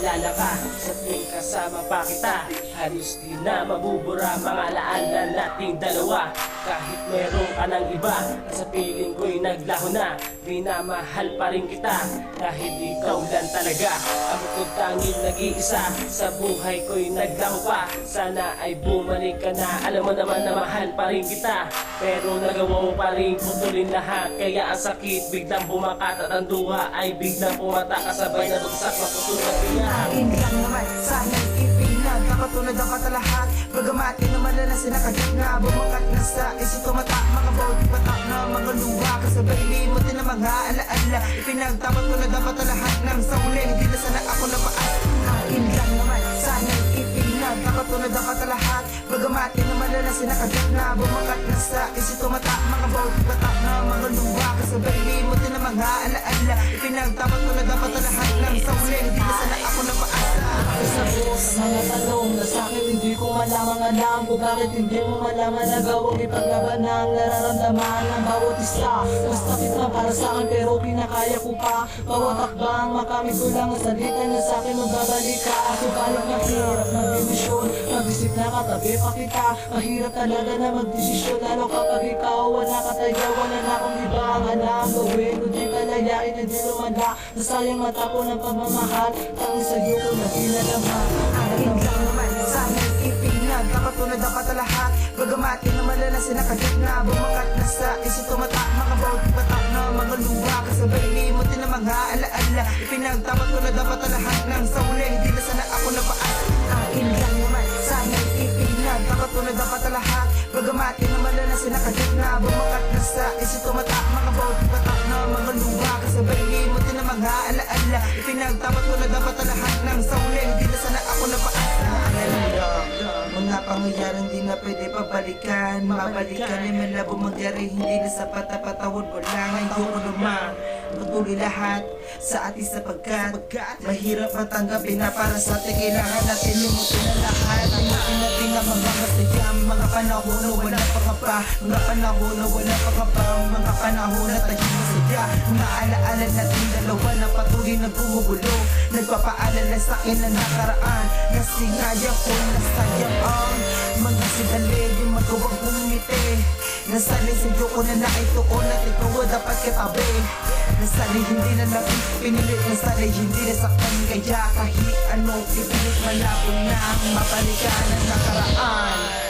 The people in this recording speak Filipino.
maalala ka sa tuwing kasama pa kita. Halos di na mabubura mga alaala nating dalawa. Kahit meron ka ng iba, sa piling ko'y naglaho na. Minamahal pa rin kita, dahil ikaw lang talaga ang bukod tanging nag-iisa. Sa buhay ko'y naglaho pa, sana ay bumalik ka na. Alam mo naman na mahal pa rin kita, pero nagawa mo pa rin putulin lahat. Kaya ang sakit biglang bumakat at ang duha ay biglang pumata. Kasabay na bagsak na putol na pinahang. Akin lang naman, sana'y ipinag Kapatulad ang katalahat, bagamat di naman na sinakagit na. Bumakat na sa isip tumata, mga bawat patak na mga luha. Kasabay limot din ang mga alaala, ipinagtapat ko na dapat lahat ng sa uli. Hindi na sana ako napaas. Akin lang naman, sana'y ipinag Kapatulad ang katalahat, bagamat di naman na sinakagit na. Bumakat na sa isip tumata, mga bawat patak na mga luha. Kasabay limot din ang mga alaala, ipinagtapat ko na dapat lahat ng sa uli. Hindi na sana ako napaas. Sa mga tanong na sa'kin hindi ko malamang alam kung bakit hindi mo malaman na gawang ipaglaban ang nararamdaman ng bawat isa. Basta kita para sa'kin pero pinakaya ko pa. Bawat akbang makamit ko lang ang salita na sa'kin magbabalik ka. Subalit mahirap mag-desisyon, mag-isip na katabi pa kita. Mahirap talaga na mag-desisyon, lalo kapag ikaw wala ka tayo, wala na akong ibang alam gawin. Kundi palayain na di lumala, nasayang mata ko ng pagmamahal. Tanging sa'yo ko na pinalaman. Akin lang naman, sana'y ipinag Kapatulad ang katalahat, bagamat di naman na sinakagit na. Bumakat na sa isip tumata, mga bawat patak na mga luha. Kasabay limot din ang mga alaala, ipinagtapat ko na dapat lahat ng sa uli. Hindi na sana ako napaas. Akin lang naman, sana'y ipinag Kapatulad ang katalahat, bagamat di naman na sinakagit na. Bumakat na sa isip tumata, mga bawat patak na mga luha. Kasabay limot din ang mga alaala, ipinagtapat ko na dapat lahat ng sa uli. Hindi na sana ako napaas. Mga pangyayaring di na pwede pabalikan. Mabalikan ay malabo mangyari, hindi na sapat na patawad mo lang. Ayoko naman patuloy lahat sa atin sapagkat mahirap matanggapin na para sa atin kailangan natin limutin na lahat. Limutin natin ang mga masayang mga panahon na wala pangapa, mga panahon na wala pangapa, mga panahon na tayo masaya. Mga alaala natin dalawa na patuloy na gumugulo, nagpapaalala sa akin na nakaraan. Nasingaya ko na sayang ang mga sidali, di magawang umiti. Nasanay sa iyo ko na naituon at ikaw dapat katabi. Nasanay hindi na lang pinilit, nasanay hindi na saktan. Kaya kahit anong ipilit malabo na mabalikan ang nakaraan.